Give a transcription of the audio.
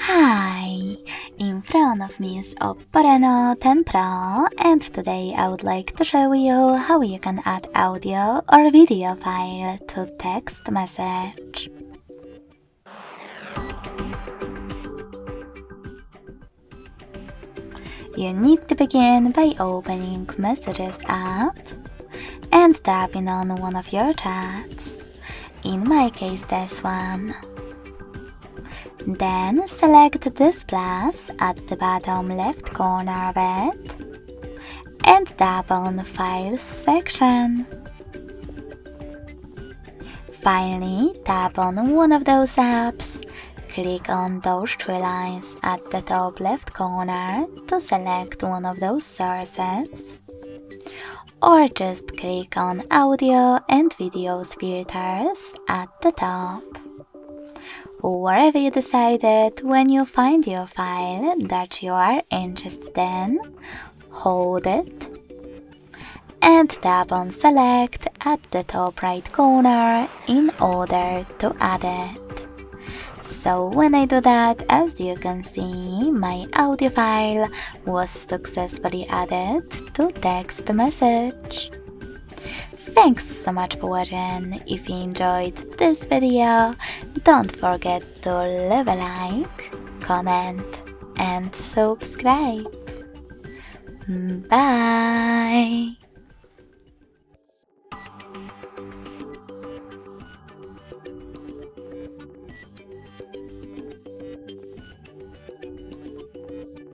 Hi! In front of me is OPPO Reno 10 Pro, and today I would like to show you how you can add audio or video file to text message. You need to begin by opening Messages app and tapping on one of your chats, in my case this one. Then select this plus at the bottom left corner of it and tap on Files section. Finally, tap on one of those apps. Click on those three lines at the top left corner to select one of those sources. Or just click on Audio and Videos filters at the top. Wherever you decided, when you find your file that you are interested in, hold it and tap on Select at the top right corner in order to add it. So when I do that, as you can see, my audio file was successfully added to text message. Thanks so much for watching. If you enjoyed this video, don't forget to leave a like, comment and subscribe. Bye!